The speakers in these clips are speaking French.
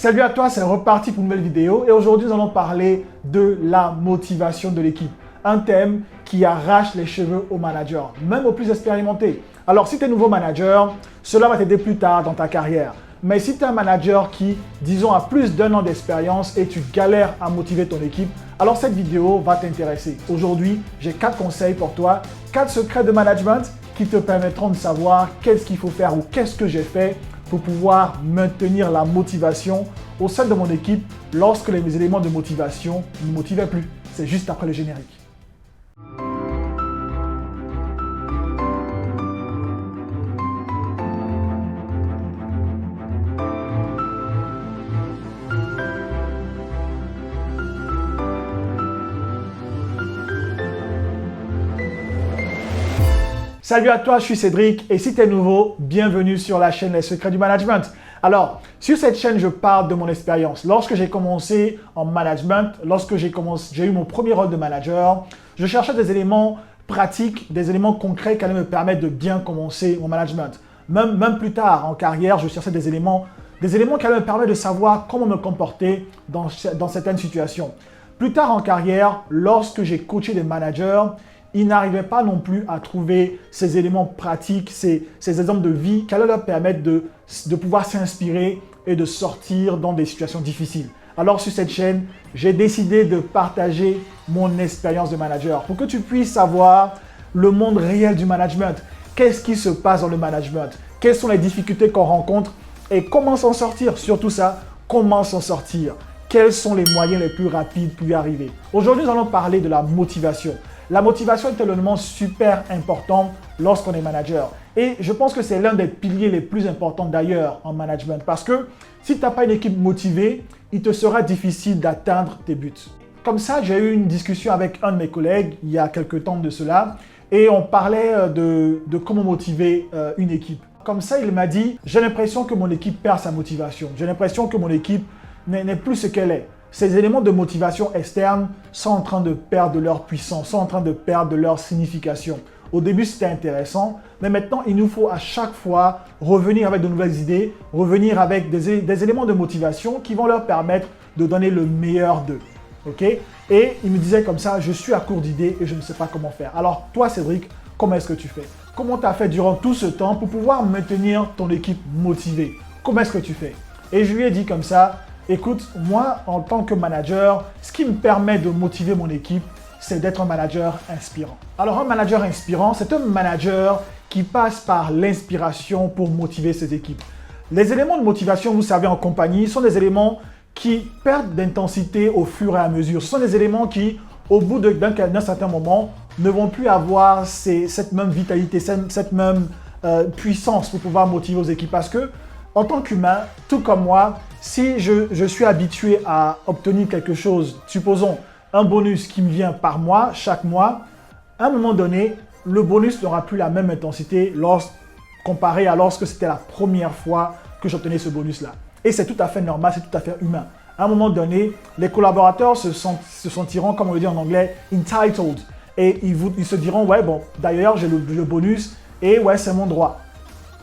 Salut à toi, c'est reparti pour une nouvelle vidéo et aujourd'hui nous allons parler de la motivation de l'équipe. Un thème qui arrache les cheveux aux managers, même aux plus expérimentés. Alors si tu es nouveau manager, cela va t'aider plus tard dans ta carrière. Mais si tu es un manager qui, disons, a plus d'un an d'expérience et tu galères à motiver ton équipe, alors cette vidéo va t'intéresser. Aujourd'hui, j'ai 4 conseils pour toi, 4 secrets de management qui te permettront de savoir qu'est-ce qu'il faut faire ou qu'est-ce que j'ai fait pour pouvoir maintenir la motivation au sein de mon équipe lorsque les éléments de motivation ne me motivaient plus. C'est juste après le générique. Salut à toi, je suis Cédric et si tu es nouveau, bienvenue sur la chaîne Les Secrets du Management. Alors, sur cette chaîne, je parle de mon expérience. Lorsque j'ai commencé en management, lorsque j'ai eu mon premier rôle de manager, je cherchais des éléments pratiques, des éléments concrets qui allaient me permettre de bien commencer mon management. Même plus tard en carrière, je cherchais des éléments qui allaient me permettre de savoir comment me comporter dans certaines situations. Plus tard en carrière, lorsque j'ai coaché des managers, ils n'arrivaient pas non plus à trouver ces éléments pratiques, ces exemples de vie qui allaient leur permettre de pouvoir s'inspirer et de sortir dans des situations difficiles. Alors sur cette chaîne, j'ai décidé de partager mon expérience de manager pour que tu puisses savoir le monde réel du management. Qu'est-ce qui se passe dans le management? Quelles sont les difficultés qu'on rencontre et comment s'en sortir? Surtout ça, comment s'en sortir? Quels sont les moyens les plus rapides pour y arriver? Aujourd'hui, nous allons parler de la motivation. La motivation est un élément super important lorsqu'on est manager. Et je pense que c'est l'un des piliers les plus importants d'ailleurs en management. Parce que si tu n'as pas une équipe motivée, il te sera difficile d'atteindre tes buts. Comme ça, j'ai eu une discussion avec un de mes collègues il y a quelques temps de cela. Et on parlait de comment motiver une équipe. Comme ça, il m'a dit, j'ai l'impression que mon équipe perd sa motivation. J'ai l'impression que mon équipe n'est plus ce qu'elle est. Ces éléments de motivation externe sont en train de perdre leur puissance, sont en train de perdre leur signification. Au début, c'était intéressant, mais maintenant, il nous faut à chaque fois revenir avec de nouvelles idées, revenir avec des éléments de motivation qui vont leur permettre de donner le meilleur d'eux. Okay? Et il me disait comme ça, je suis à court d'idées et je ne sais pas comment faire. Alors, toi, Cédric, comment est-ce que tu fais? Comment tu as fait durant tout ce temps pour pouvoir maintenir ton équipe motivée? Comment est-ce que tu fais? Et je lui ai dit comme ça, écoute, moi, en tant que manager, ce qui me permet de motiver mon équipe, c'est d'être un manager inspirant. Alors, un manager inspirant, c'est un manager qui passe par l'inspiration pour motiver ses équipes. Les éléments de motivation, vous savez, en compagnie, sont des éléments qui perdent d'intensité au fur et à mesure. Ce sont des éléments qui, au bout d'un certain moment, ne vont plus avoir cette même vitalité, cette même puissance pour pouvoir motiver aux équipes. Parce que, en tant qu'humain, tout comme moi, si je suis habitué à obtenir quelque chose, supposons un bonus qui me vient par mois, chaque mois, à un moment donné, le bonus n'aura plus la même intensité comparé à lorsque c'était la première fois que j'obtenais ce bonus-là. Et c'est tout à fait normal, c'est tout à fait humain. À un moment donné, les collaborateurs se sentiront, comme on le dit en anglais, entitled. Et ils se diront, ouais, bon, d'ailleurs, j'ai le bonus et ouais, c'est mon droit.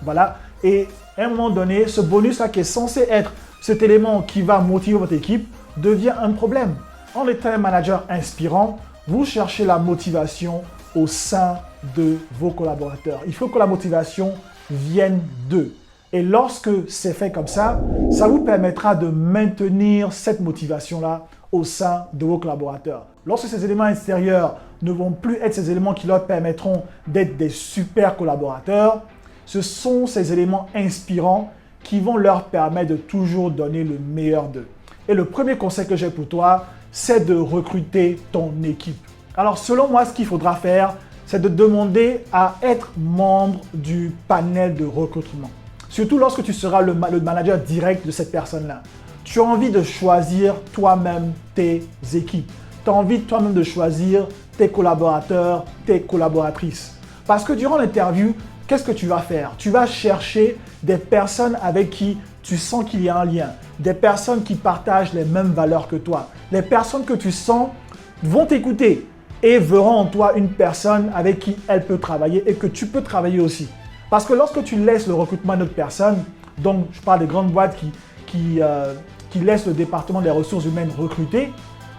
Voilà. Et à un moment donné, ce bonus-là qui est censé être cet élément qui va motiver votre équipe devient un problème. En étant un manager inspirant, vous cherchez la motivation au sein de vos collaborateurs. Il faut que la motivation vienne d'eux. Et lorsque c'est fait comme ça vous permettra de maintenir cette motivation-là au sein de vos collaborateurs. Lorsque ces éléments extérieurs ne vont plus être ces éléments qui leur permettront d'être des super collaborateurs, ce sont ces éléments inspirants qui vont leur permettre de toujours donner le meilleur d'eux. Et le premier conseil que j'ai pour toi, c'est de recruter ton équipe. Alors selon moi, ce qu'il faudra faire, c'est de demander à être membre du panel de recrutement. Surtout lorsque tu seras le manager direct de cette personne-là. Tu as envie de choisir toi-même tes équipes. Tu as envie toi-même de choisir tes collaborateurs, tes collaboratrices. Parce que durant l'interview, qu'est-ce que tu vas faire? Tu vas chercher des personnes avec qui tu sens qu'il y a un lien, des personnes qui partagent les mêmes valeurs que toi, les personnes que tu sens vont t'écouter et verront en toi une personne avec qui elle peut travailler et que tu peux travailler aussi. Parce que lorsque tu laisses le recrutement à une autre personne, donc je parle des grandes boîtes qui qui laisse le département des ressources humaines recruter,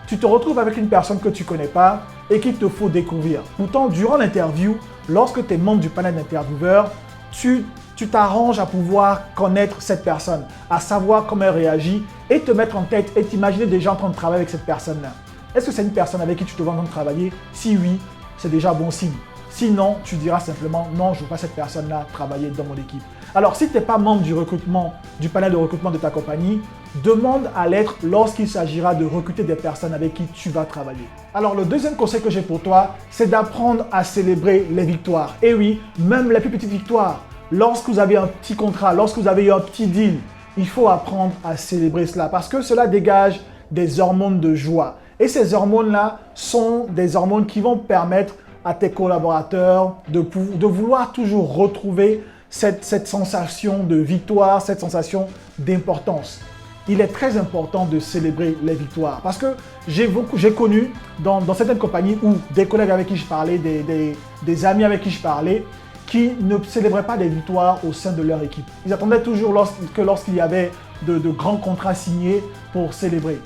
tu te retrouves avec une personne que tu ne connais pas et qu'il te faut découvrir. Pourtant, durant l'interview, lorsque tu es membre du panel d'intervieweurs, tu t'arranges à pouvoir connaître cette personne, à savoir comment elle réagit et te mettre en tête et t'imaginer déjà en train de travailler avec cette personne-là. Est-ce que c'est une personne avec qui tu te vois en train de travailler? Si oui, c'est déjà bon signe. Sinon, tu diras simplement non, je ne veux pas cette personne-là travailler dans mon équipe. Alors, si tu n'es pas membre du panel de recrutement de ta compagnie, demande à l'être lorsqu'il s'agira de recruter des personnes avec qui tu vas travailler. Alors, le deuxième conseil que j'ai pour toi, c'est d'apprendre à célébrer les victoires. Et oui, même les plus petites victoires. Lorsque vous avez un petit contrat, lorsque vous avez eu un petit deal, il faut apprendre à célébrer cela parce que cela dégage des hormones de joie. Et ces hormones-là sont des hormones qui vont permettre à tes collaborateurs de vouloir toujours retrouver cette sensation de victoire, cette sensation d'importance. Il est très important de célébrer les victoires parce que j'ai connu dans certaines compagnies ou des collègues avec qui je parlais, des amis avec qui je parlais, qui ne célébraient pas des victoires au sein de leur équipe. Ils attendaient toujours lorsqu'il y avait de grands contrats signés pour célébrer.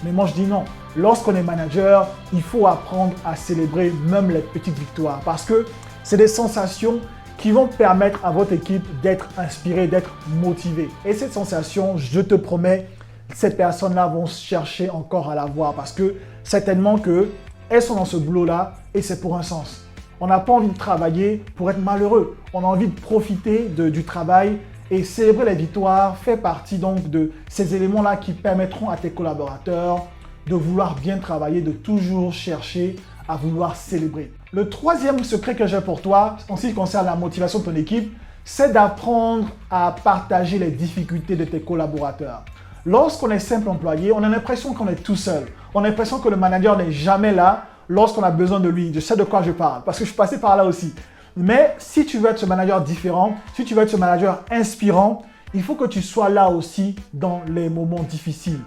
Mais moi je dis non. Lorsqu'on est manager, il faut apprendre à célébrer même les petites victoires parce que c'est des sensations qui vont permettre à votre équipe d'être inspirée, d'être motivée. Et cette sensation, je te promets, ces personnes-là vont chercher encore à la voir parce que certainement qu'elles sont dans ce boulot-là et c'est pour un sens. On n'a pas envie de travailler pour être malheureux. On a envie de profiter du travail et célébrer les victoires fait partie donc de ces éléments-là qui permettront à tes collaborateurs de vouloir bien travailler, de toujours chercher à vouloir célébrer. Le troisième secret que j'ai pour toi, en ce qui concerne la motivation de ton équipe, c'est d'apprendre à partager les difficultés de tes collaborateurs. Lorsqu'on est simple employé, on a l'impression qu'on est tout seul. On a l'impression que le manager n'est jamais là lorsqu'on a besoin de lui. Je sais de quoi je parle parce que je suis passé par là aussi. Mais si tu veux être ce manager différent, si tu veux être ce manager inspirant, il faut que tu sois là aussi dans les moments difficiles.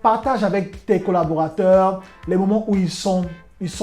Partage avec tes collaborateurs les moments où ils sont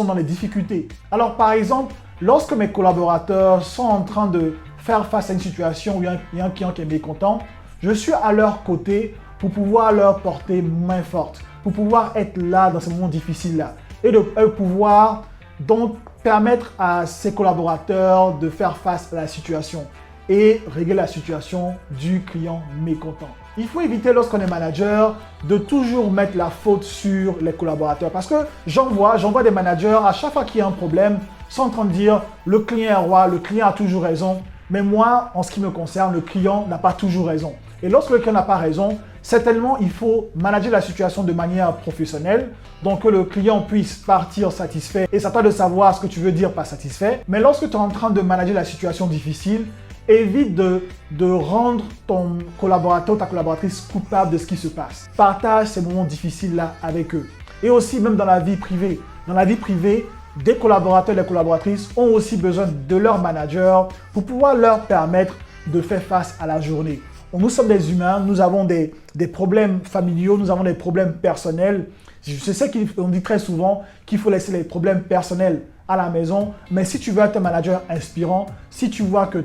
dans les difficultés. Alors par exemple, lorsque mes collaborateurs sont en train de faire face à une situation où il y a un client qui est mécontent, je suis à leur côté pour pouvoir leur porter main forte, pour pouvoir être là dans ces moments difficiles-là et de pouvoir donc permettre à ses collaborateurs de faire face à la situation et régler la situation du client mécontent. Il faut éviter lorsqu'on est manager de toujours mettre la faute sur les collaborateurs parce que j'en vois des managers à chaque fois qu'il y a un problème sont en train de dire le client est roi, le client a toujours raison, mais moi en ce qui me concerne le client n'a pas toujours raison. Et lorsque le client n'a pas raison, certainement il faut manager la situation de manière professionnelle, donc que le client puisse partir satisfait et c'est à toi de savoir ce que tu veux dire par satisfait. Mais lorsque tu es en train de manager la situation difficile, évite de rendre ton collaborateur, ta collaboratrice coupable de ce qui se passe. Partage ces moments difficiles-là avec eux. Et aussi même dans la vie privée. Dans la vie privée, des collaborateurs et des collaboratrices ont aussi besoin de leur manager pour pouvoir leur permettre de faire face à la journée. Nous sommes des humains, nous avons des problèmes familiaux, nous avons des problèmes personnels. Je sais qu'on dit très souvent qu'il faut laisser les problèmes personnels à la maison, mais si tu veux être un manager inspirant, si tu vois que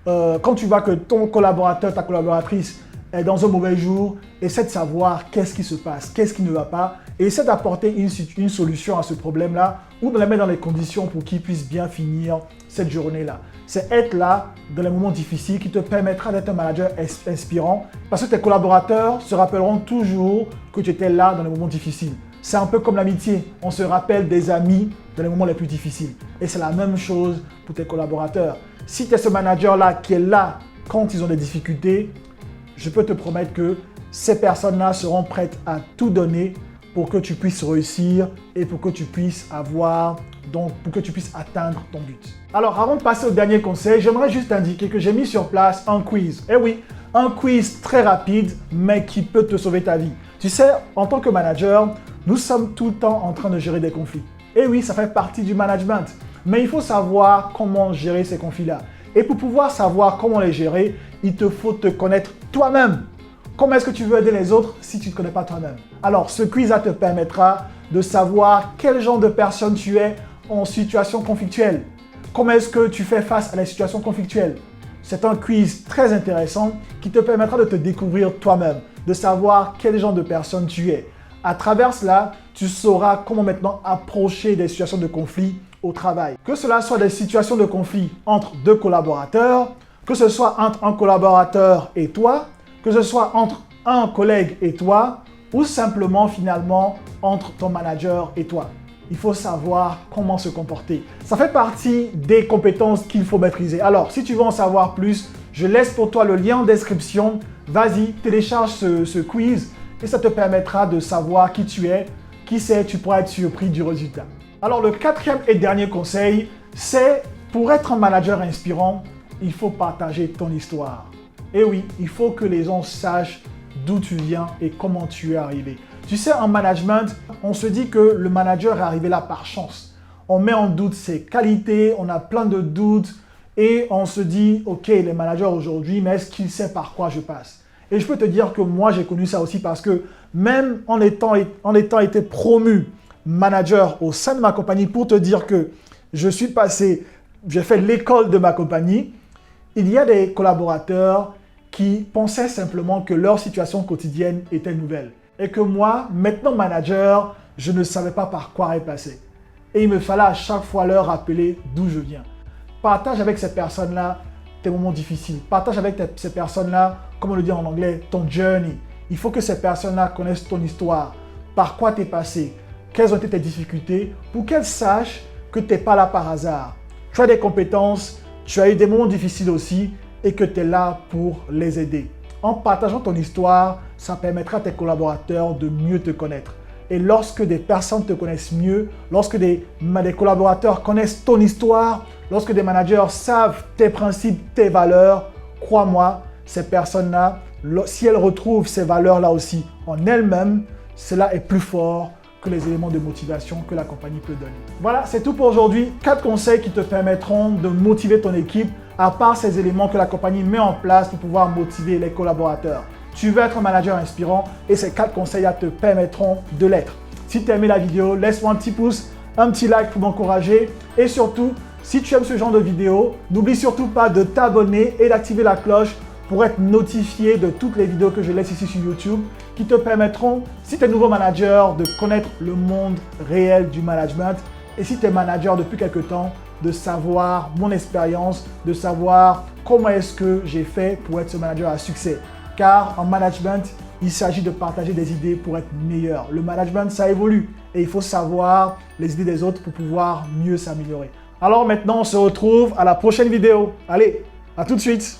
quand tu vois que ton collaborateur, ta collaboratrice est dans un mauvais jour, essaie de savoir qu'est-ce qui se passe, qu'est-ce qui ne va pas, et essaie d'apporter une solution à ce problème-là ou de la mettre dans les conditions pour qu'il puisse bien finir cette journée-là. C'est être là dans les moments difficiles qui te permettra d'être un manager inspirant parce que tes collaborateurs se rappelleront toujours que tu étais là dans les moments difficiles. C'est un peu comme l'amitié, on se rappelle des amis dans les moments les plus difficiles. Et c'est la même chose pour tes collaborateurs. Si tu es ce manager-là qui est là quand ils ont des difficultés, je peux te promettre que ces personnes-là seront prêtes à tout donner pour que tu puisses réussir et pour que tu puisses atteindre ton but. Alors, avant de passer au dernier conseil, j'aimerais juste indiquer que j'ai mis sur place un quiz. Eh oui, un quiz très rapide, mais qui peut te sauver ta vie. Tu sais, en tant que manager, nous sommes tout le temps en train de gérer des conflits. Et oui, ça fait partie du management. Mais il faut savoir comment gérer ces conflits-là. Et pour pouvoir savoir comment les gérer, il te faut te connaître toi-même. Comment est-ce que tu veux aider les autres si tu ne te connais pas toi-même? Alors, ce quiz te permettra de savoir quel genre de personne tu es en situation conflictuelle. Comment est-ce que tu fais face à la situation conflictuelle? C'est un quiz très intéressant qui te permettra de te découvrir toi-même. de savoir quel genre de personne tu es. À travers cela, tu sauras comment maintenant approcher des situations de conflit au travail. Que cela soit des situations de conflit entre deux collaborateurs, que ce soit entre un collaborateur et toi, que ce soit entre un collègue et toi, ou simplement finalement entre ton manager et toi. Il faut savoir comment se comporter. Ça fait partie des compétences qu'il faut maîtriser. Alors, si tu veux en savoir plus, je laisse pour toi le lien en description. Vas-y, télécharge ce quiz et ça te permettra de savoir qui tu es. Qui sait, tu pourras être surpris du résultat. Alors, le quatrième et dernier conseil, c'est pour être un manager inspirant, il faut partager ton histoire. Et oui, il faut que les gens sachent d'où tu viens et comment tu es arrivé. Tu sais, en management, on se dit que le manager est arrivé là par chance. On met en doute ses qualités, on a plein de doutes et on se dit, ok, les managers aujourd'hui, mais est-ce qu'il sait par quoi je passe? Et je peux te dire que moi, j'ai connu ça aussi parce que même en étant été promu manager au sein de ma compagnie, pour te dire que j'ai fait l'école de ma compagnie, il y a des collaborateurs qui pensaient simplement que leur situation quotidienne était nouvelle. Et que moi, maintenant manager, je ne savais pas par quoi est passé. Et il me fallait à chaque fois leur rappeler d'où je viens. Partage avec ces personnes-là tes moments difficiles. Partage avec ces personnes-là, comme on le dit en anglais, ton journey. Il faut que ces personnes-là connaissent ton histoire. Par quoi tu es passé. Quelles ont été tes difficultés pour qu'elles sachent que tu n'es pas là par hasard. Tu as des compétences, tu as eu des moments difficiles aussi et que tu es là pour les aider. En partageant ton histoire, ça permettra à tes collaborateurs de mieux te connaître. Et lorsque des personnes te connaissent mieux, lorsque des collaborateurs connaissent ton histoire, lorsque des managers savent tes principes, tes valeurs, crois-moi, ces personnes-là, si elles retrouvent ces valeurs-là aussi en elles-mêmes, cela est plus fort que les éléments de motivation que la compagnie peut donner. Voilà, c'est tout pour aujourd'hui. 4 conseils qui te permettront de motiver ton équipe à part ces éléments que la compagnie met en place pour pouvoir motiver les collaborateurs. Tu veux être un manager inspirant et ces 4 conseils-là te permettront de l'être. Si tu as aimé la vidéo, laisse-moi un petit pouce, un petit like pour m'encourager et surtout, si tu aimes ce genre de vidéo, n'oublie surtout pas de t'abonner et d'activer la cloche pour être notifié de toutes les vidéos que je laisse ici sur YouTube qui te permettront, si tu es nouveau manager, de connaître le monde réel du management et si tu es manager depuis quelque temps, de savoir mon expérience, de savoir comment est-ce que j'ai fait pour être ce manager à succès. Car en management, il s'agit de partager des idées pour être meilleur. Le management, ça évolue et il faut savoir les idées des autres pour pouvoir mieux s'améliorer. Alors maintenant, on se retrouve à la prochaine vidéo. Allez, à tout de suite!